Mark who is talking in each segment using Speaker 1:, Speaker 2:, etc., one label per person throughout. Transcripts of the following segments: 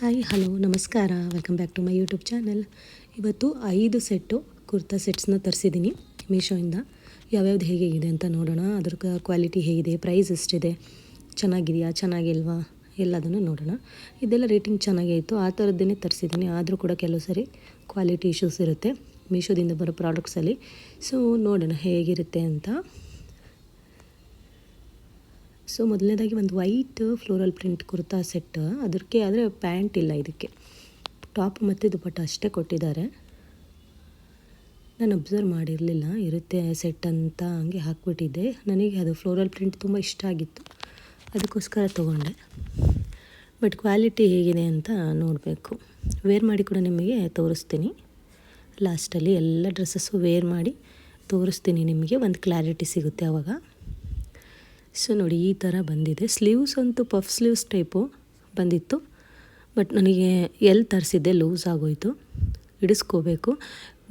Speaker 1: Hi hello ನಮಸ್ಕಾರ welcome back to my YouTube channel. ಇವತ್ತು 5 set kurta ಸೆಟ್ಸ್ನ ತರಿಸಿದ್ದೀನಿ ಮೀಶೋಯಿಂದ. ಯಾವ್ಯಾವ್ದು ಹೇಗಿದೆ ಅಂತ ನೋಡೋಣ. ಅದ್ರ ಕ್ವಾಲಿಟಿ ಹೇಗಿದೆ, ಪ್ರೈಸ್ ಎಷ್ಟಿದೆ, ಚೆನ್ನಾಗಿದೆಯಾ ಚೆನ್ನಾಗಿಲ್ವಾ ಎಲ್ಲದನ್ನು ನೋಡೋಣ. ಇದೆಲ್ಲ ರೇಟಿಂಗ್ ಚೆನ್ನಾಗೇ ಇತ್ತು, ಆ ಥರದ್ದೇ ತರಿಸಿದ್ದೀನಿ. ಆದರೂ ಕೂಡ ಕೆಲವು ಸರಿ ಕ್ವಾಲಿಟಿ ಇಶ್ಯೂಸ್ ಇರುತ್ತೆ ಮೀಶೋದಿಂದ ಬರೋ ಪ್ರಾಡಕ್ಟ್ಸಲ್ಲಿ. ಸೊ ನೋಡೋಣ ಹೇಗಿರುತ್ತೆ ಅಂತ. ಸೊ ಮೊದಲನೇದಾಗಿ ಒಂದು white floral print kurta set, ಅದಕ್ಕೆ ಆದರೆ ಪ್ಯಾಂಟ್ ಇಲ್ಲ, ಇದಕ್ಕೆ ಟಾಪ್ ಮತ್ತು ದುಪಟ್ಟ ಅಷ್ಟೇ ಕೊಟ್ಟಿದ್ದಾರೆ. ನಾನು ಅಬ್ಸರ್ವ್ ಮಾಡಿರಲಿಲ್ಲ ಇರುತ್ತೆ ಸೆಟ್ ಅಂತ, ಹಂಗೆ ಹಾಕ್ಬಿಟ್ಟಿದ್ದೆ. ನನಗೆ ಅದು ಫ್ಲೋರಲ್ ಪ್ರಿಂಟ್ ತುಂಬ ಇಷ್ಟ ಆಗಿತ್ತು, ಅದಕ್ಕೋಸ್ಕರ ತೊಗೊಂಡೆ. ಬಟ್ ಕ್ವಾಲಿಟಿ ಹೇಗಿದೆ ಅಂತ ನೋಡಬೇಕು. ವೇರ್ ಮಾಡಿ ಕೂಡ ನಿಮಗೆ ತೋರಿಸ್ತೀನಿ. ಲಾಸ್ಟಲ್ಲಿ ಎಲ್ಲ ಡ್ರೆಸ್ಸಸ್ಸು ವೇರ್ ಮಾಡಿ ತೋರಿಸ್ತೀನಿ, ನಿಮಗೆ ಒಂದು ಕ್ಲಾರಿಟಿ ಸಿಗುತ್ತೆ ಆವಾಗ. ಸೊ ನೋಡಿ, ಈ ಥರ ಬಂದಿದೆ. ಸ್ಲೀವ್ಸ್ ಅಂತೂ ಪಫ್ ಸ್ಲೀವ್ಸ್ ಟೈಪು ಬಂದಿತ್ತು. ಬಟ್ ನನಗೆ ಎಲ್ಲಿ ತರಿಸಿದ್ದೆ ಲೂಸ್ ಆಗೋಯಿತು, ಇಡಿಸ್ಕೋಬೇಕು.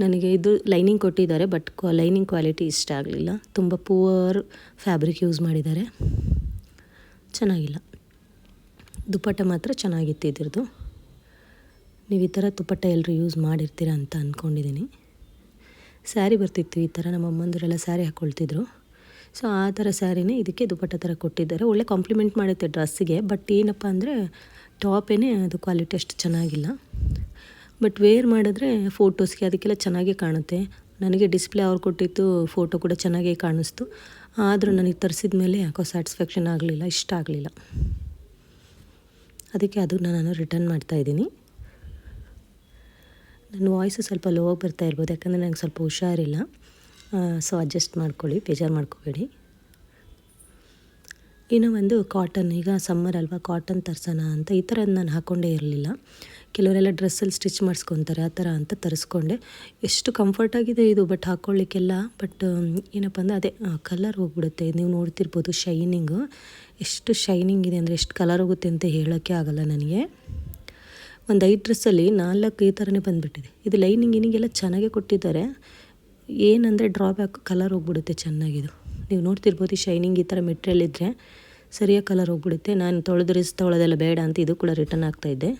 Speaker 1: ನನಗೆ ಇದು ಲೈನಿಂಗ್ ಕೊಟ್ಟಿದ್ದಾರೆ, ಬಟ್ ಲೈನಿಂಗ್ ಕ್ವಾಲಿಟಿ ಇಷ್ಟ ಆಗಲಿಲ್ಲ. ತುಂಬ ಪೂವರ್ ಫ್ಯಾಬ್ರಿಕ್ ಯೂಸ್ ಮಾಡಿದ್ದಾರೆ, ಚೆನ್ನಾಗಿಲ್ಲ. ದುಪಟ್ಟ ಮಾತ್ರ ಚೆನ್ನಾಗಿತ್ತು ಇದ್ರದ್ದು. ನೀವು ಈ ಥರ ದುಪಟ್ಟ ಎಲ್ಲರೂ ಯೂಸ್ ಮಾಡಿರ್ತೀರ ಅಂತ ಅಂದ್ಕೊಂಡಿದ್ದೀನಿ. ಸ್ಯಾರಿ ಬರ್ತಿತ್ತು ಈ ಥರ, ನಮ್ಮ ಅಮ್ಮಂದಿರೆಲ್ಲ ಸ್ಯಾರಿ ಹಾಕ್ಕೊಳ್ತಿದ್ರು. ಸೊ ಆ ಥರ ಸ್ಯಾರಿನೇ ಇದಕ್ಕೆ ದುಪಟ್ಟ ಥರ ಕೊಟ್ಟಿದ್ದಾರೆ. ಒಳ್ಳೆ ಕಾಂಪ್ಲಿಮೆಂಟ್ ಮಾಡುತ್ತೆ ಡ್ರೆಸ್ಸಿಗೆ. ಬಟ್ ಏನಪ್ಪ ಅಂದರೆ ಟಾಪೇ ಅದು ಕ್ವಾಲಿಟಿ ಅಷ್ಟು ಚೆನ್ನಾಗಿಲ್ಲ. ಬಟ್ ವೇರ್ ಮಾಡಿದ್ರೆ ಫೋಟೋಸ್ಗೆ ಅದಕ್ಕೆಲ್ಲ ಚೆನ್ನಾಗೇ ಕಾಣುತ್ತೆ. ನನಗೆ ಡಿಸ್ಪ್ಲೇ ಅವ್ರು ಕೊಟ್ಟಿತ್ತು ಫೋಟೋ ಕೂಡ ಚೆನ್ನಾಗೇ ಕಾಣಿಸ್ತು. ಆದರೂ ನನಗೆ ತರಿಸಿದ ಮೇಲೆ ಯಾಕೋ ಸ್ಯಾಟಿಸ್ಫ್ಯಾಕ್ಷನ್ ಆಗಲಿಲ್ಲ, ಇಷ್ಟ ಆಗಲಿಲ್ಲ. ಅದಕ್ಕೆ ಅದನ್ನು ನಾನು ರಿಟರ್ನ್ ಮಾಡ್ತಾಯಿದ್ದೀನಿ. ನನ್ನ ವಾಯ್ಸು ಸ್ವಲ್ಪ ಲೋ ಆಗಿ ಬರ್ತಾ ಇರ್ಬೋದು, ಯಾಕಂದರೆ ನನಗೆ ಸ್ವಲ್ಪ ಹುಷಾರಿಲ್ಲ. ಸೊ ಅಡ್ಜಸ್ಟ್ ಮಾಡ್ಕೊಳ್ಳಿ, ಬೇಜಾರು ಮಾಡ್ಕೋಬೇಡಿ. ಇನ್ನೂ ಒಂದು ಕಾಟನ್, ಈಗ ಸಮ್ಮರ್ ಅಲ್ವಾ, ಕಾಟನ್ ತರ್ಸೋಣ ಅಂತ ಈ ಥರ ನಾನು ಹಾಕ್ಕೊಂಡೇ ಇರಲಿಲ್ಲ. ಕೆಲವರೆಲ್ಲ ಡ್ರೆಸ್ಸಲ್ಲಿ ಸ್ಟಿಚ್ ಮಾಡಿಸ್ಕೊತಾರೆ, ಆ ಥರ ಅಂತ ತರಿಸ್ಕೊಂಡೆ. ಎಷ್ಟು ಕಂಫರ್ಟಾಗಿದೆ ಇದು, ಬಟ್ ಹಾಕ್ಕೊಳ್ಳಿಕ್ಕೆಲ್ಲ. ಬಟ್ ಏನಪ್ಪ ಅಂದರೆ ಅದೇ ಕಲರ್ ಹೋಗ್ಬಿಡುತ್ತೆ. ನೀವು ನೋಡ್ತಿರ್ಬೋದು ಶೈನಿಂಗು, ಎಷ್ಟು ಶೈನಿಂಗ್ ಇದೆ ಅಂದರೆ ಎಷ್ಟು ಕಲರ್ ಹೋಗುತ್ತೆ ಅಂತ ಹೇಳೋಕ್ಕೆ ಆಗೋಲ್ಲ ನನಗೆ. ಒಂದು 5 ಡ್ರೆಸ್ಸಲ್ಲಿ 4 ಈ ಥರನೇ ಬಂದುಬಿಟ್ಟಿದೆ. ಇದು ಲೈನಿಂಗಿನಿಗೆಲ್ಲ ಚೆನ್ನಾಗೇ ಕೊಟ್ಟಿದ್ದಾರೆ. ಏನಂದರೆ ಡ್ರಾಬ್ಯಾಕ್, ಕಲರ್ ಹೋಗ್ಬಿಡುತ್ತೆ ಚೆನ್ನಾಗಿದು. ನೀವು ನೋಡ್ತಿರ್ಬೋದು ಶೈನಿಂಗ್ ಈ ಥರ ಮೆಟೀರಿಯಲ್ ಇದ್ದರೆ ಸರಿಯಾಗಿ ಕಲರ್ ಹೋಗ್ಬಿಡುತ್ತೆ. ನಾನು ತೊಳೆದೆಲ್ಲ ಬೇಡ ಅಂತ ಇದು ಕೂಡ ರಿಟರ್ನ್ ಆಗ್ತಾಯಿದ್ದೆ.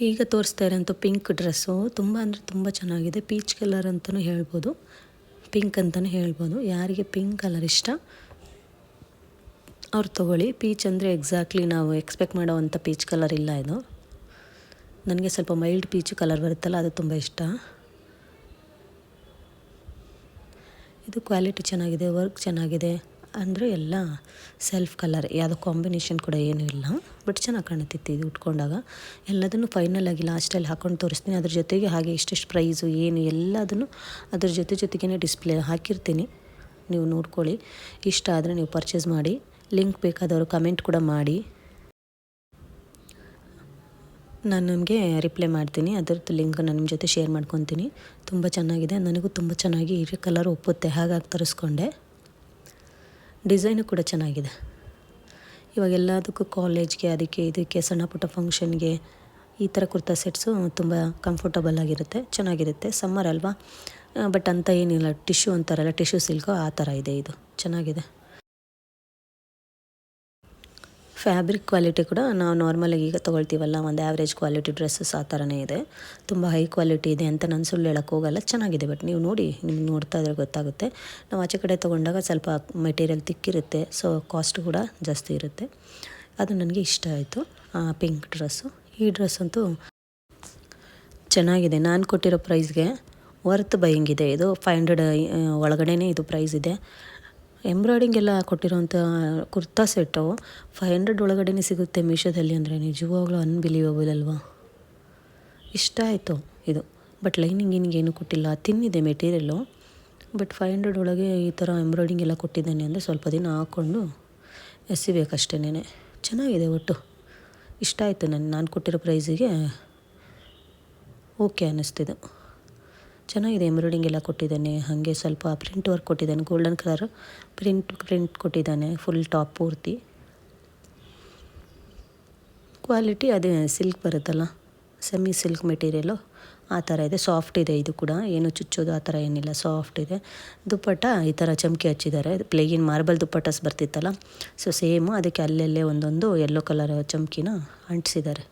Speaker 1: ಈಗ ತೋರಿಸ್ತಾ ಇರೋಂಥ ಪಿಂಕ್ ಡ್ರೆಸ್ಸು ತುಂಬ ಅಂದರೆ ತುಂಬ ಚೆನ್ನಾಗಿದೆ. ಪೀಚ್ ಕಲರ್ ಅಂತಲೂ ಹೇಳ್ಬೋದು, ಪಿಂಕ್ ಅಂತಲೂ ಹೇಳ್ಬೋದು. ಯಾರಿಗೆ ಪಿಂಕ್ ಕಲರ್ ಇಷ್ಟ ಅವ್ರು ತೊಗೊಳ್ಳಿ. ಪೀಚ್ ಅಂದರೆ ಎಕ್ಸಾಕ್ಟ್ಲಿ ನಾವು ಎಕ್ಸ್ಪೆಕ್ಟ್ ಮಾಡೋವಂಥ ಪೀಚ್ ಕಲರ್ ಇಲ್ಲ ಇದು. ನನಗೆ ಸ್ವಲ್ಪ ಮೈಲ್ಡ್ ಪೀಚ್ ಕಲರ್ ಬರುತ್ತಲ್ಲ, ಅದು ತುಂಬ ಇಷ್ಟ. ಇದು ಕ್ವಾಲಿಟಿ ಚೆನ್ನಾಗಿದೆ, ವರ್ಕ್ ಚೆನ್ನಾಗಿದೆ. ಅಂದರೆ ಎಲ್ಲ ಸೆಲ್ಫ್ ಕಲರ್, ಯಾವುದೋ ಕಾಂಬಿನೇಷನ್ ಕೂಡ ಏನೂ ಇಲ್ಲ. ಬಟ್ ಚೆನ್ನಾಗಿ ಕಾಣುತ್ತಿತ್ತು ಇದು ಉಟ್ಕೊಂಡಾಗ. ಎಲ್ಲದನ್ನು ಫೈನಲಾಗಿ ಲಾಸ್ಟಲ್ಲಿ ಹಾಕ್ಕೊಂಡು ತೋರಿಸ್ತೀನಿ. ಅದ್ರ ಜೊತೆಗೆ ಹಾಗೆ ಎಷ್ಟೆಷ್ಟು ಪ್ರೈಸು ಏನು ಎಲ್ಲದನ್ನು ಅದ್ರ ಜೊತೆಗೇ ಡಿಸ್ಪ್ಲೇ ಹಾಕಿರ್ತೀನಿ, ನೀವು ನೋಡ್ಕೊಳ್ಳಿ. ಇಷ್ಟ ಆದರೆ ನೀವು ಪರ್ಚೇಸ್ ಮಾಡಿ. ಲಿಂಕ್ ಬೇಕಾದವರು ಕಮೆಂಟ್ ಕೂಡ ಮಾಡಿ, ನಾನು ನಿಮಗೆ ರಿಪ್ಲೈ ಮಾಡ್ತೀನಿ. ಅದರದ್ದು ಲಿಂಕ್ ನಾನು ನಿಮ್ಮ ಜೊತೆ ಶೇರ್ ಮಾಡ್ಕೊತೀನಿ. ತುಂಬ ಚೆನ್ನಾಗಿದೆ, ನನಗೂ ತುಂಬ ಚೆನ್ನಾಗಿ ಈ ಕಲರ್ ಒಪ್ಪುತ್ತೆ, ಹಾಗಾಗಿ ತರಿಸ್ಕೊಂಡೆ. ಡಿಸೈನು ಕೂಡ ಚೆನ್ನಾಗಿದೆ. ಇವಾಗ ಎಲ್ಲದಕ್ಕೂ ಕಾಲೇಜ್ಗೆ, ಅದಕ್ಕೆ ಇದಕ್ಕೆ ಸಣ್ಣ ಪುಟ್ಟ ಫಂಕ್ಷನ್ಗೆ ಈ ಥರ ಕುರ್ತಾ ಸೆಟ್ಸು ತುಂಬ ಕಂಫರ್ಟಬಲ್ ಆಗಿರುತ್ತೆ, ಚೆನ್ನಾಗಿರುತ್ತೆ. ಸಮ್ಮರ್ ಅಲ್ವಾ, ಬಟ್ ಅಂತ ಏನಿಲ್ಲ. ಟಿಶ್ಯೂ ಅಂತಾರಲ್ಲ, ಟಿಶ್ಯೂ ಸಿಲ್ಕು ಆ ಥರ ಇದೆ, ಇದು ಚೆನ್ನಾಗಿದೆ. ಫ್ಯಾಬ್ರಿಕ್ ಕ್ವಾಲಿಟಿ ಕೂಡ ನಾವು ನಾರ್ಮಲಾಗಿ ಈಗ ತೊಗೊಳ್ತೀವಲ್ಲ, ಒಂದು ಆ್ಯಾವ್ರೇಜ್ ಕ್ವಾಲಿಟಿ ಡ್ರೆಸ್ಸಸ್ ಆ ಥರನೇ ಇದೆ. ತುಂಬ ಹೈ ಕ್ವಾಲಿಟಿ ಇದೆ ಅಂತ ನಾನು ಸುಳ್ಳು ಹೇಳೋಕ್ಕೆ ಹೋಗಲ್ಲ, ಚೆನ್ನಾಗಿದೆ. ಬಟ್ ನೀವು ನೋಡಿ, ನಿಮ್ಗೆ ನೋಡ್ತಾ ಇದ್ರೆ ಗೊತ್ತಾಗುತ್ತೆ. ನಾವು ಆಚೆ ಕಡೆ ತೊಗೊಂಡಾಗ ಸ್ವಲ್ಪ ಮೆಟೀರಿಯಲ್ ತಿಕ್ಕಿರುತ್ತೆ, ಸೊ ಕಾಸ್ಟ್ ಕೂಡ ಜಾಸ್ತಿ ಇರುತ್ತೆ. ಅದು ನನಗೆ ಇಷ್ಟ ಆಯಿತು, ಪಿಂಕ್ ಡ್ರೆಸ್ಸು. ಈ ಡ್ರೆಸ್ ಅಂತೂ ಚೆನ್ನಾಗಿದೆ. ನಾನು ಕೊಟ್ಟಿರೋ ಪ್ರೈಸ್ಗೆ ವರ್ತ್ ಬೈಯಿಂಗ್ ಇದೆ. ಇದು 500 ಒಳಗಡೆನೇ ಇದು ಪ್ರೈಸ್ ಇದೆ. ಎಂಬ್ರಾಯ್ಡಿಂಗ್ ಎಲ್ಲ ಕೊಟ್ಟಿರೋಂಥ ಕುರ್ತಾ ಸೆಟ್ಟು 500 ಒಳಗಡೆನೇ ಸಿಗುತ್ತೆ ಮೀಶೋದಲ್ಲಿ ಅಂದರೆ ನಿಜವಾಗ್ಲೂ ಅನ್ಬಿಲೀವಬಲ್ ಅಲ್ವಾ. ಇಷ್ಟ ಆಯಿತು ಇದು. ಬಟ್ ಲೈನಿಂಗ್ ಏನೂ ಕೊಟ್ಟಿಲ್ಲ, ತಿನ್ನಿದೆ ಮೆಟೀರಿಯಲ್ಲು. ಬಟ್ 500 ಒಳಗೆ ಈ ಥರ ಎಂಬ್ರಾಯ್ಡಿಂಗ್ ಎಲ್ಲ ಕೊಟ್ಟಿದ್ದಾನೆ ಅಂದರೆ ಸ್ವಲ್ಪ ದಿನ ಹಾಕ್ಕೊಂಡು ಎಸಿಬೇಕಷ್ಟೇನೆ. ಚೆನ್ನಾಗಿದೆ, ಒಟ್ಟು ಇಷ್ಟ ಆಯಿತು. ನಾನು ಕೊಟ್ಟಿರೋ ಪ್ರೈಸಿಗೆ ಓಕೆ ಅನ್ನಿಸ್ತಿದ್ದು. ಚೆನ್ನಾಗಿದೆ. ಎಂಬ್ರಾಯ್ಡಿಂಗ್ ಎಲ್ಲ ಕೊಟ್ಟಿದ್ದಾನೆ. ಹಾಗೆ ಸ್ವಲ್ಪ ಪ್ರಿಂಟ್ ವರ್ಕ್ ಕೊಟ್ಟಿದ್ದಾನೆ. ಗೋಲ್ಡನ್ ಕಲರ್ ಪ್ರಿಂಟ್ ಕೊಟ್ಟಿದ್ದಾನೆ ಫುಲ್ ಟಾಪ್ ಪೂರ್ತಿ. ಕ್ವಾಲಿಟಿ ಅದೇ ಸಿಲ್ಕ್ ಬರುತ್ತಲ್ಲ, ಸೆಮಿ ಸಿಲ್ಕ್ ಮೆಟೀರಿಯಲು ಆ ಥರ ಇದೆ. ಸಾಫ್ಟ್ ಇದೆ. ಇದು ಕೂಡ ಏನು ಚುಚ್ಚೋದು ಆ ಥರ ಏನಿಲ್ಲ, ಸಾಫ್ಟ್ ಇದೆ. ದುಪ್ಪಟ್ಟ ಈ ಥರ ಚಮಕಿ ಹಚ್ಚಿದ್ದಾರೆ. ಪ್ಲೇಗಿನ್ ಮಾರ್ಬಲ್ ದುಪ್ಪಟ್ಟಸ್ ಬರ್ತಿತ್ತಲ್ಲ, ಸೊ ಸೇಮು ಅದಕ್ಕೆ ಅಲ್ಲೆಲ್ಲೇ ಒಂದೊಂದು ಯೆಲ್ಲೋ ಕಲರ್ ಚಮಕಿನ ಅಂಟಿಸಿದ್ದಾರೆ.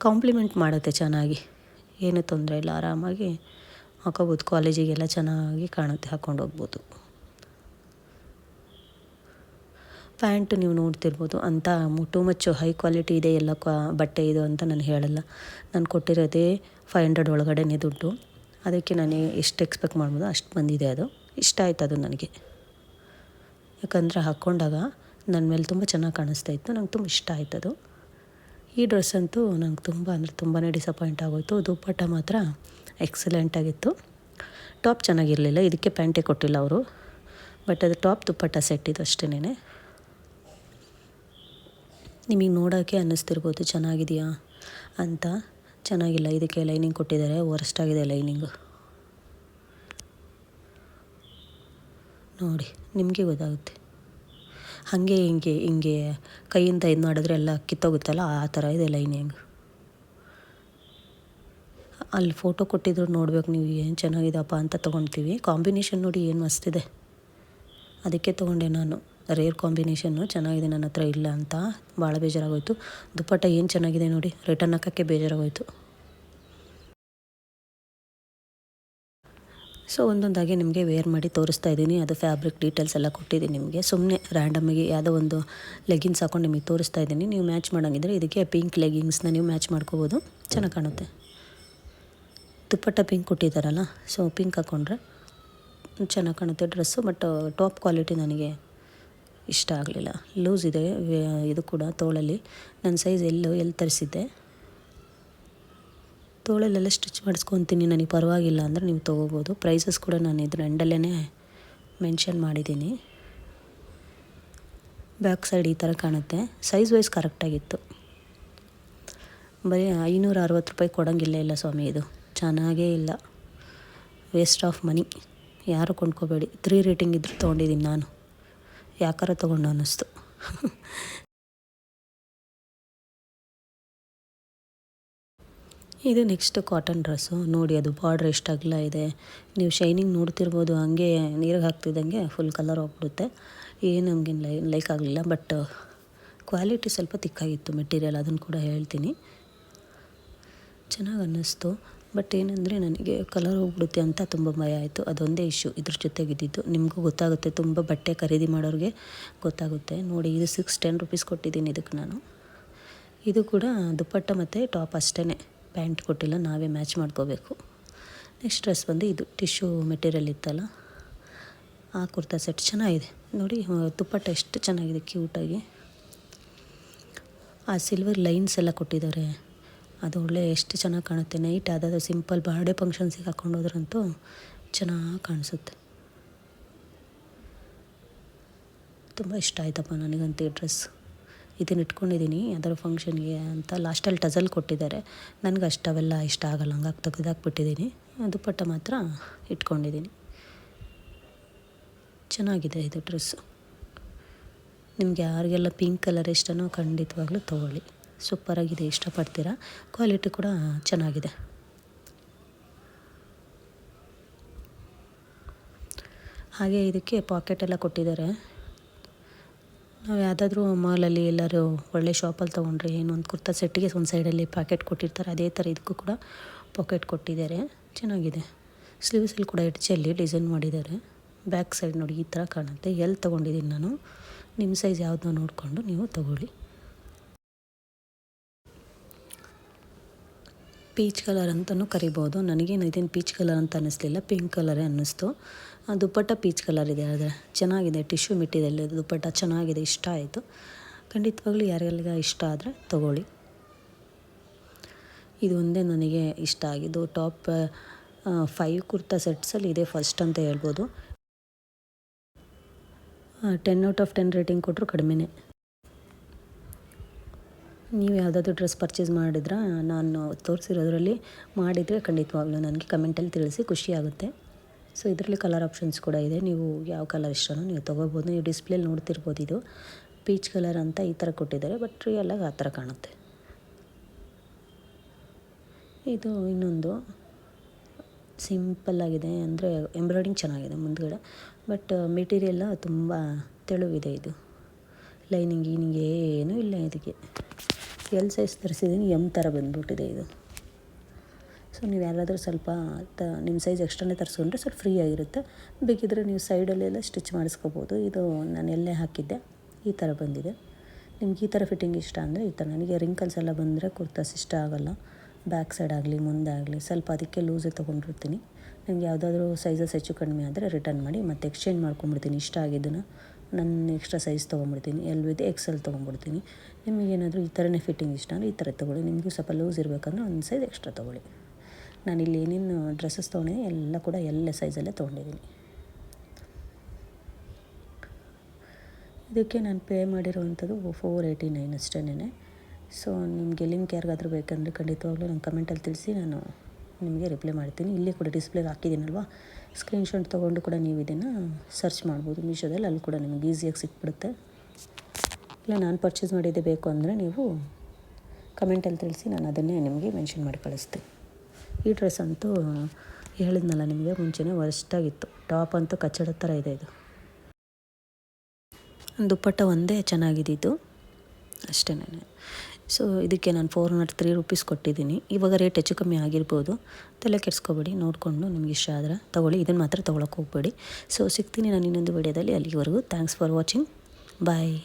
Speaker 1: ಕಾಂಪ್ಲಿಮೆಂಟ್ ಮಾಡುತ್ತೆ ಚೆನ್ನಾಗಿ, ಏನೂ ತೊಂದರೆ ಇಲ್ಲ. ಆರಾಮಾಗಿ ಹಾಕೋಬೋದು. ಕಾಲೇಜಿಗೆಲ್ಲ ಚೆನ್ನಾಗಿ ಕಾಣುತ್ತೆ, ಹಾಕ್ಕೊಂಡು ಹೋಗ್ಬೋದು. ಪ್ಯಾಂಟ್ ನೀವು ನೋಡ್ತಿರ್ಬೋದು. ಅಂತ ಟೂ ಮಚ್ ಹೈ ಕ್ವಾಲಿಟಿ ಇದೆ ಎಲ್ಲ ಬಟ್ಟೆ ಇದು ಅಂತ ನಾನು ಹೇಳಲ್ಲ. ನಾನು ಕೊಟ್ಟಿರೋದೇ 500 ಒಳಗಡೆನೇ ದುಡ್ಡು. ಅದಕ್ಕೆ ನಾನು ಎಷ್ಟು ಎಕ್ಸ್ಪೆಕ್ಟ್ ಮಾಡ್ಬೋದು ಅಷ್ಟು ಬಂದಿದೆ. ಅದು ಇಷ್ಟ ಆಯ್ತು ಅದು ನನಗೆ. ಯಾಕಂದರೆ ಹಾಕ್ಕೊಂಡಾಗ ನನ್ನ ಮೇಲೆ ತುಂಬ ಚೆನ್ನಾಗಿ ಕಾಣಿಸ್ತಾ ಇತ್ತು. ನಂಗೆ ತುಂಬ ಇಷ್ಟ ಆಯ್ತು ಅದು. ಈ ಡ್ರೆಸ್ ಅಂತೂ ನಂಗೆ ತುಂಬ ಅಂದರೆ ತುಂಬಾ ಡಿಸಪಾಯಿಂಟ್ ಆಗೋಯಿತು. ದುಪ್ಪಟ್ಟ ಮಾತ್ರ ಎಕ್ಸಲೆಂಟ್ ಆಗಿತ್ತು. ಟಾಪ್ ಚೆನ್ನಾಗಿರಲಿಲ್ಲ, ಇದಕ್ಕೆ ಪ್ಯಾಂಟೇ ಕೊಟ್ಟಿಲ್ಲ ಅವರು. ಬಟ್ ಅದು ಟಾಪ್ ದುಪ್ಪಟ್ಟ ಸೆಟ್ ಇದು ಅಷ್ಟೇನೆ. ನಿಮಗೆ ನೋಡೋಕ್ಕೆ ಅನ್ನಿಸ್ತಿರ್ಬೋದು ಚೆನ್ನಾಗಿದೆಯಾ ಅಂತ. ಚೆನ್ನಾಗಿಲ್ಲ. ಇದಕ್ಕೆ ಲೈನಿಂಗ್ ಕೊಟ್ಟಿದ್ದಾರೆ, ವರ್ಸ್ಟ್ ಆಗಿದೆ ಲೈನಿಂಗು. ನೋಡಿ ನಿಮಗೆ ಗೊತ್ತಾಗುತ್ತೆ. ಹಾಗೆ ಹಿಂಗೆ ಕೈಯಿಂದ ಇದು ಮಾಡಿದ್ರೆ ಎಲ್ಲ ಕಿತ್ತೋಗುತ್ತಲ್ಲ, ಆ ಥರ ಇದೆ ಲೈನಿಂಗ್. ಅಲ್ಲಿ ಫೋಟೋ ಕೊಟ್ಟಿದ್ರು ನೋಡ್ಬೇಕು ನೀವು, ಏನು ಚೆನ್ನಾಗಿದೆಪ್ಪ ಅಂತ ತೊಗೊಳ್ತೀವಿ. ಕಾಂಬಿನೇಷನ್ ನೋಡಿ ಏನು ಮಸ್ತಿದೆ, ಅದಕ್ಕೆ ತೊಗೊಂಡೆ ನಾನು. ರೇರ್ ಕಾಂಬಿನೇಷನ್ನು ಚೆನ್ನಾಗಿದೆ, ನನ್ನ ಹತ್ರ ಇಲ್ಲ ಅಂತ ಭಾಳ ಬೇಜಾರಾಗೋಯಿತು. ದುಪ್ಪಟ್ಟ ಏನು ಚೆನ್ನಾಗಿದೆ ನೋಡಿ, ರಿಟರ್ನ್ ಹಾಕೋಕ್ಕೆ ಬೇಜಾರಾಗೋಯಿತು. ಸೊ ಒಂದೊಂದಾಗಿ ನಿಮಗೆ ವೇರ್ ಮಾಡಿ ತೋರಿಸ್ತಾ ಇದ್ದೀನಿ. ಅದು ಫ್ಯಾಬ್ರಿಕ್ ಡೀಟೇಲ್ಸ್ ಎಲ್ಲ ಕೊಟ್ಟಿದ್ದೀನಿ ನಿಮಗೆ. ಸುಮ್ಮನೆ ರ್ಯಾಂಡಮ್ಮಾಗಿ ಯಾವುದೋ ಒಂದು ಲೆಗಿನ್ಸ್ ಹಾಕೊಂಡು ನಿಮಗೆ ತೋರಿಸ್ತಾ ಇದ್ದೀನಿ. ನೀವು ಮ್ಯಾಚ್ ಮಾಡೋಂಗಿದ್ರೆ ಇದಕ್ಕೆ ಪಿಂಕ್ ಲೆಗಿನ್ಸ್ನ ನೀವು ಮ್ಯಾಚ್ ಮಾಡ್ಕೋಬೋದು, ಚೆನ್ನಾಗಿ ಕಾಣುತ್ತೆ. ದುಪ್ಪಟ್ಟ ಪಿಂಕ್ ಕೊಟ್ಟಿದ್ದಾರಲ್ಲ, ಸೊ ಪಿಂಕ್ ಹಾಕ್ಕೊಂಡ್ರೆ ಚೆನ್ನಾಗಿ ಕಾಣುತ್ತೆ ಡ್ರೆಸ್ಸು. ಬಟ್ ಟಾಪ್ ಕ್ವಾಲಿಟಿ ನನಗೆ ಇಷ್ಟ ಆಗಲಿಲ್ಲ. ಲೂಸ್ ಇದೆ ಇದು ಕೂಡ ತೋಳಲ್ಲಿ. ನನ್ನ ಸೈಜ್ ಎಲ್ಲಿ ತರಿಸಿದ್ದೆ, ತೋಳಲ್ಲೆಲ್ಲ ಸ್ಟಿಚ್ ಮಾಡಿಸ್ಕೊತೀನಿ. ನನಗೆ ಪರವಾಗಿಲ್ಲ ಅಂದರೆ ನೀವು ತೊಗೋಬೋದು. ಪ್ರೈಸಸ್ ಕೂಡ ನಾನು ಇದ್ರ ಎಂಡಲ್ಲೇ ಮೆನ್ಷನ್ ಮಾಡಿದ್ದೀನಿ. ಬ್ಯಾಕ್ ಸೈಡ್ ಈ ಥರ ಕಾಣುತ್ತೆ. ಸೈಜ್ ವೈಸ್ ಕರೆಕ್ಟಾಗಿತ್ತು. ಬರೀ 560 ರೂಪಾಯಿ ಕೊಡೋಂಗಿಲ್ಲ ಇಲ್ಲ ಸ್ವಾಮಿ, ಇದು ಚೆನ್ನಾಗೇ ಇಲ್ಲ. Waste of money. ಯಾರು ಕೊಂಡ್ಕೋಬೇಡಿ. 3 ರೇಟಿಂಗ್ ಇದ್ದರೂ ತೊಗೊಂಡಿದ್ದೀನಿ ನಾನು. ಯಾಕಾರ ತೊಗೊಂಡು ಅನ್ನಿಸ್ತು. ಇದು ನೆಕ್ಸ್ಟ್ ಕಾಟನ್ ಡ್ರೆಸ್ಸು. ನೋಡಿ ಅದು ಬಾರ್ಡ್ರ್ ಎಷ್ಟು ಅಗಲ ಇದೆ. ನೀವು ಶೈನಿಂಗ್ ನೋಡ್ತಿರ್ಬೋದು. ಹಂಗೆ ನೀರಿಗೆ ಹಾಕ್ತಿದ್ದಂಗೆ ಫುಲ್ ಕಲರ್ ಹೋಗ್ಬಿಡುತ್ತೆ. ಏನು ನಮಗೆ ಲೈಕ್ ಆಗಲಿಲ್ಲ. ಬಟ್ ಕ್ವಾಲಿಟಿ ಸ್ವಲ್ಪ ತಿಕ್ಕಾಗಿತ್ತು ಮೆಟೀರಿಯಲ್, ಅದನ್ನು ಕೂಡ ಹೇಳ್ತೀನಿ. ಚೆನ್ನಾಗಿ ಅನ್ನಿಸ್ತು. ಬಟ್ ಏನಂದರೆ ನನಗೆ ಕಲರ್ ಹೋಗ್ಬಿಡುತ್ತೆ ಅಂತ ತುಂಬ ಭಯ ಆಯಿತು. ಅದೊಂದೇ ಇಶ್ಯೂ ಇದ್ರ ಜೊತೆಗಿದ್ದಿದ್ದು. ನಿಮಗೂ ಗೊತ್ತಾಗುತ್ತೆ, ತುಂಬ ಬಟ್ಟೆ ಖರೀದಿ ಮಾಡೋರಿಗೆ ಗೊತ್ತಾಗುತ್ತೆ. ನೋಡಿ ಇದು 610 ರೂಪೀಸ್ ಕೊಟ್ಟಿದ್ದೀನಿ ಇದಕ್ಕೆ ನಾನು. ಇದು ಕೂಡ ದುಪ್ಪಟ್ಟ ಮತ್ತು ಟಾಪ್ ಅಷ್ಟೇ, ಪ್ಯಾಂಟ್ ಕೊಟ್ಟಿಲ್ಲ, ನಾವೇ ಮ್ಯಾಚ್ ಮಾಡ್ಕೋಬೇಕು. ನೆಕ್ಸ್ಟ್ ಡ್ರೆಸ್ ಬಂದು ಇದು ಟಿಶ್ಯೂ ಮೆಟೀರಿಯಲ್ ಇತ್ತಲ್ಲ, ಆ ಕುರ್ತಾ ಸೆಟ್ ಚೆನ್ನಾಗಿದೆ. ನೋಡಿ ದುಪ್ಪಟ್ಟ ಎಷ್ಟು ಚೆನ್ನಾಗಿದೆ, ಕ್ಯೂಟಾಗಿ. ಆ ಸಿಲ್ವರ್ ಲೈನ್ಸ್ ಎಲ್ಲ ಕೊಟ್ಟಿದ್ದಾರೆ. ಅದು ಒಳ್ಳೆ ಎಷ್ಟು ಚೆನ್ನಾಗಿ ಕಾಣುತ್ತೆ. ನೈಟ್ ಯಾವುದಾದ್ರು ಸಿಂಪಲ್ ಬರ್ಡೇ ಫಂಕ್ಷನ್ಸಿಗೆ ಹಾಕ್ಕೊಂಡೋದ್ರಂತೂ ಚೆನ್ನಾಗಿ ಕಾಣಿಸುತ್ತೆ. ತುಂಬ ಇಷ್ಟ ಆಯ್ತಪ್ಪ ನನಗಂತೂ ಈ ಡ್ರೆಸ್. ಇದನ್ನು ಇಟ್ಕೊಂಡಿದ್ದೀನಿ ಯಾವ್ದಾದ್ರು ಫಂಕ್ಷನ್ಗೆ ಅಂತ. ಲಾಸ್ಟಲ್ಲಿ ಟಜಲ್ ಕೊಟ್ಟಿದ್ದಾರೆ. ನನಗೆ ಅವೆಲ್ಲ ಇಷ್ಟ ಆಗಲ್ಲ, ಹಂಗಾಗಿ ತೆಗೆದಾಕ್ಬಿಟ್ಟಿದ್ದೀನಿ. ದುಪ್ಪಟ್ಟ ಮಾತ್ರ ಇಟ್ಕೊಂಡಿದ್ದೀನಿ. ಚೆನ್ನಾಗಿದೆ ಇದು ಡ್ರೆಸ್ಸು. ನಿಮಗೆ ಯಾರಿಗೆಲ್ಲ ಪಿಂಕ್ ಕಲರ್ ಇಷ್ಟನೋ ಖಂಡಿತವಾಗ್ಲೂ ತೊಗೊಳ್ಳಿ. ಸೂಪರಾಗಿದೆ, ಇಷ್ಟಪಡ್ತೀರಾ. ಕ್ವಾಲಿಟಿ ಕೂಡ ಚೆನ್ನಾಗಿದೆ. ಹಾಗೆ ಇದಕ್ಕೆ ಪಾಕೆಟ್ ಎಲ್ಲ ಕೊಟ್ಟಿದ್ದಾರೆ. ನಾವು ಯಾವುದಾದ್ರೂ ಮಾಲಲ್ಲಿ ಎಲ್ಲರೂ ಒಳ್ಳೆ ಶಾಪಲ್ಲಿ ತೊಗೊಂಡ್ರೆ ಒಂದು ಕುರ್ತಾ ಸೆಟ್ಟಿಗೆ ಒಂದು ಸೈಡಲ್ಲಿ ಪ್ಯಾಕೆಟ್ ಕೊಟ್ಟಿರ್ತಾರೆ, ಅದೇ ಥರ ಇದಕ್ಕೂ ಕೂಡ ಪಾಕೆಟ್ ಕೊಟ್ಟಿದ್ದಾರೆ. ಚೆನ್ನಾಗಿದೆ. ಸ್ಲೀವ್ಸಲ್ಲಿ ಕೂಡ ಎಡ್ಜಲ್ಲಿ ಡಿಸೈನ್ ಮಾಡಿದ್ದಾರೆ. ಬ್ಯಾಕ್ ಸೈಡ್ ನೋಡಿ ಈ ಥರ ಕಾಣುತ್ತೆ. ಎಲ್ಲಿ ತೊಗೊಂಡಿದ್ದೀನಿ ನಾನು. ನಿಮ್ಮ ಸೈಜ್ ಯಾವುದನ್ನ ನೋಡಿಕೊಂಡು ನೀವು ತೊಗೊಳ್ಳಿ. ಪೀಚ್ ಕಲರ್ ಅಂತಲೂ ಕರಿಬೋದು. ನನಗೇನು ಇದೇನು ಪೀಚ್ ಕಲರ್ ಅಂತ ಅನ್ನಿಸ್ಲಿಲ್ಲ, ಪಿಂಕ್ ಕಲರೇ ಅನ್ನಿಸ್ತು. ದುಪ್ಪಟ್ಟ ಪೀಚ್ ಕಲರ್ ಇದೆ. ಆದರೆ ಚೆನ್ನಾಗಿದೆ. ಟಿಶ್ಯೂ ಮೆಟೀರಿಯಲ್ ದುಪ್ಪಟ್ಟ ಚೆನ್ನಾಗಿದೆ, ಇಷ್ಟ ಆಯಿತು. ಖಂಡಿತವಾಗ್ಲೂ ಯಾರಿಗೆಲ್ಲ ಇಷ್ಟ ಆದರೆ ತೊಗೊಳ್ಳಿ. ಇದು ಒಂದೇ ನನಗೆ ಇಷ್ಟ ಆಗಿದ್ದು. ಟಾಪ್ 5 ಕುರ್ತಾ ಸೆಟ್ಸಲ್ಲಿ ಇದೆ ಫಸ್ಟ್ ಅಂತ ಹೇಳ್ಬೋದು. 10 ಔಟ್ ಆಫ್ 10 ರೇಟಿಂಗ್ ಕೊಟ್ಟರು ಕಡಿಮೆನೇ.
Speaker 2: ನೀವು ಯಾವುದಾದ್ರೂ ಡ್ರೆಸ್ ಪರ್ಚೇಸ್ ಮಾಡಿದ್ರೆ ನಾನು ತೋರಿಸಿರೋದ್ರಲ್ಲಿ ಮಾಡಿದರೆ ಖಂಡಿತವಾಗ್ಲೂ ನನಗೆ ಕಮೆಂಟಲ್ಲಿ ತಿಳಿಸಿ, ಖುಷಿಯಾಗುತ್ತೆ. ಸೊ ಇದರಲ್ಲಿ ಕಲರ್ ಆಪ್ಷನ್ಸ್ ಕೂಡ ಇದೆ, ನೀವು ಯಾವ ಕಲರ್ ಇಷ್ಟನೋ ನೀವು ತೊಗೋಬೋದು. ನೀವು ಡಿಸ್ಪ್ಲೇಲಿ ನೋಡ್ತಿರ್ಬೋದು, ಇದು ಪೀಚ್ ಕಲರ್ ಅಂತ ಈ ಥರ ಕೊಟ್ಟಿದ್ದಾರೆ, ಬಟ್ ರಿಯಲಾಗಿ ಆ ಥರ ಕಾಣುತ್ತೆ. ಇದು ಇನ್ನೊಂದು ಸಿಂಪಲ್ಲಾಗಿದೆ, ಅಂದರೆ ಎಂಬ್ರಾಯ್ಡಿಂಗ್ ಚೆನ್ನಾಗಿದೆ ಮುಂದ್ಗಡೆ, ಬಟ್ ಮೆಟೀರಿಯಲ್ಲ ತುಂಬ ತೆಳುವಿದೆ. ಇದು ಲೈನಿಂಗ್ ಏನೂ ಇಲ್ಲ ಇದಕ್ಕೆ. ಎಲ್ ಸೈಜ್ ತರಿಸಿದ್ದೀನಿ, ಎಮ್ ಥರ ಬಂದುಬಿಟ್ಟಿದೆ ಇದು. ಸೊ ನೀವು ಯಾರಾದರೂ ಸ್ವಲ್ಪ ನಿಮ್ಮ ಸೈಜ್ ಎಕ್ಸ್ಟ್ರಾನೇ ತರಿಸ್ಕೊಂಡ್ರೆ ಸ್ವಲ್ಪ ಫ್ರೀ ಆಗಿರುತ್ತೆ. ಬೇಕಿದ್ದರೆ ನೀವು ಸೈಡಲ್ಲೆಲ್ಲ ಸ್ಟಿಚ್ ಮಾಡಿಸ್ಕೋಬೋದು. ಇದು ನಾನು ಎಲ್ಲೇ ಹಾಕಿದ್ದೆ, ಈ ಥರ ಬಂದಿದೆ. ನಿಮ್ಗೆ ಈ ಥರ ಫಿಟ್ಟಿಂಗ್ ಇಷ್ಟ ಅಂದರೆ ಈ ಥರ. ನನಗೆ ರಿಂಕಲ್ಸ್ ಎಲ್ಲ ಬಂದರೆ ಕುರ್ತಾಸ್ ಇಷ್ಟ ಆಗೋಲ್ಲ, ಬ್ಯಾಕ್ ಸೈಡ್ ಆಗಲಿ ಮುಂದೆ ಆಗಲಿ, ಸ್ವಲ್ಪ ಅದಕ್ಕೆ ಲೂಸೇ ತೊಗೊಂಡಿರ್ತೀನಿ. ನಿಮ್ಗೆ ಯಾವುದಾದ್ರೂ ಸೈಜಸ್ ಹೆಚ್ಚು ಕಡಿಮೆ ಆದರೆ ರಿಟರ್ನ್ ಮಾಡಿ ಮತ್ತೆ ಎಕ್ಸ್ಚೇಂಜ್ ಮಾಡ್ಕೊಂಬಿಡ್ತೀನಿ. ಇಷ್ಟ ಆಗಿದ್ದನ್ನು ನಾನು ಎಕ್ಸ್ಟ್ರಾ ಸೈಜ್ ತೊಗೊಂಬಿಡ್ತೀನಿ, ಎಲ್ ವಿತ್ ಎಕ್ಸೆಲ್ ತೊಗೊಂಬಿಡ್ತೀನಿ. ನಿಮಗೇನಾದರೂ ಈ ಥರನೇ ಫಿಟ್ಟಿಂಗ್ ಇಷ್ಟ ಅಂದರೆ ಈ ಥರ ತೊಗೊಳ್ಳಿ. ನಿಮಗೂ ಸ್ವಲ್ಪ ಲೂಸ್ ಇರಬೇಕಂದ್ರೆ ಒಂದು ಸೈಜ್ ಎಕ್ಸ್ಟ್ರಾ ತೊಗೊಳ್ಳಿ. ನಾನಿಲ್ಲಿ ಏನೇನು ಡ್ರೆಸ್ಸಸ್ ತೊಗೊಂಡಿದ್ದೀನಿ ಎಲ್ಲ ಕೂಡ ಎಲ್ಲ ಸೈಜಲ್ಲೇ ತೊಗೊಂಡಿದ್ದೀನಿ. ಇದಕ್ಕೆ ನಾನು ಪೇ ಮಾಡಿರೋವಂಥದ್ದು 489 ಅಷ್ಟೇನೆ. ಸೊ ನಿಮಗೆ ಲಿಂಕ್ ಯಾರಿಗಾದ್ರೂ ಬೇಕಂದರೆ ಖಂಡಿತವಾಗ್ಲೂ ನಂಗೆ ಕಮೆಂಟಲ್ಲಿ ತಿಳಿಸಿ, ನಾನು ನಿಮಗೆ ರಿಪ್ಲೈ ಮಾಡ್ತೀನಿ. ಇಲ್ಲಿ ಕೂಡ ಡಿಸ್ಪ್ಲೇಗೆ ಹಾಕಿದ್ದೀನಲ್ವ, ಸ್ಕ್ರೀನ್ಶಾಟ್ ತೊಗೊಂಡು ಕೂಡ ನೀವು ಇದನ್ನು ಸರ್ಚ್ ಮಾಡ್ಬೋದು ಮೀಶೋದಲ್ಲಿ, ಅಲ್ಲಿ ಕೂಡ ನಿಮಗೆ ಈಸಿಯಾಗಿ ಸಿಕ್ಬಿಡುತ್ತೆ. ಇಲ್ಲ ನಾನು ಪರ್ಚೇಸ್ ಮಾಡಿದ್ದೆ ಬೇಕು ಅಂದರೆ ನೀವು ಕಮೆಂಟಲ್ಲಿ ತಿಳಿಸಿ, ನಾನು ಅದನ್ನೇ ನಿಮಗೆ ಮೆನ್ಷನ್ ಮಾಡಿ ಕಳಿಸ್ತೀನಿ. ಈ ಡ್ರೆಸ್ ಅಂತೂ ಹೇಳಿದ್ನಲ್ಲ ನಿಮಗೆ ಮುಂಚೆನೇ, ವರ್ಸ್ಟಾಗಿತ್ತು. ಟಾಪ್ ಅಂತೂ ಕಚ್ಚಡ ಥರ ಇದೆ. ಇದು ದುಪ್ಪಟ್ಟ ಒಂದೇ ಚೆನ್ನಾಗಿದ್ದು ಅಷ್ಟೇನೆ. ಸೊ ಇದಕ್ಕೆ ನಾನು 403 ರೂಪೀಸ್ ಕೊಟ್ಟಿದ್ದೀನಿ. ಇವಾಗ ರೇಟ್ ಹೆಚ್ಚು ಕಮ್ಮಿ ಆಗಿರ್ಬೋದು, ತಲೆ ಕೆಡಿಸ್ಕೊಬೇಡಿ. ನೋಡಿಕೊಂಡು ನಿಮ್ಗೆ ಇಷ್ಟ ಆದರೆ ತೊಗೊಳ್ಳಿ, ಇದನ್ನು ಮಾತ್ರ ತೊಗೊಳಕ್ಕೆ ಹೋಗಬೇಡಿ. ಸೊ ಸಿಗ್ತೀನಿ ನಾನು ಇನ್ನೊಂದು ವಿಡಿಯೋದಲ್ಲಿ. ಅಲ್ಲಿವರೆಗೂ ಥ್ಯಾಂಕ್ಸ್ ಫಾರ್ ವಾಚಿಂಗ್, ಬಾಯ್.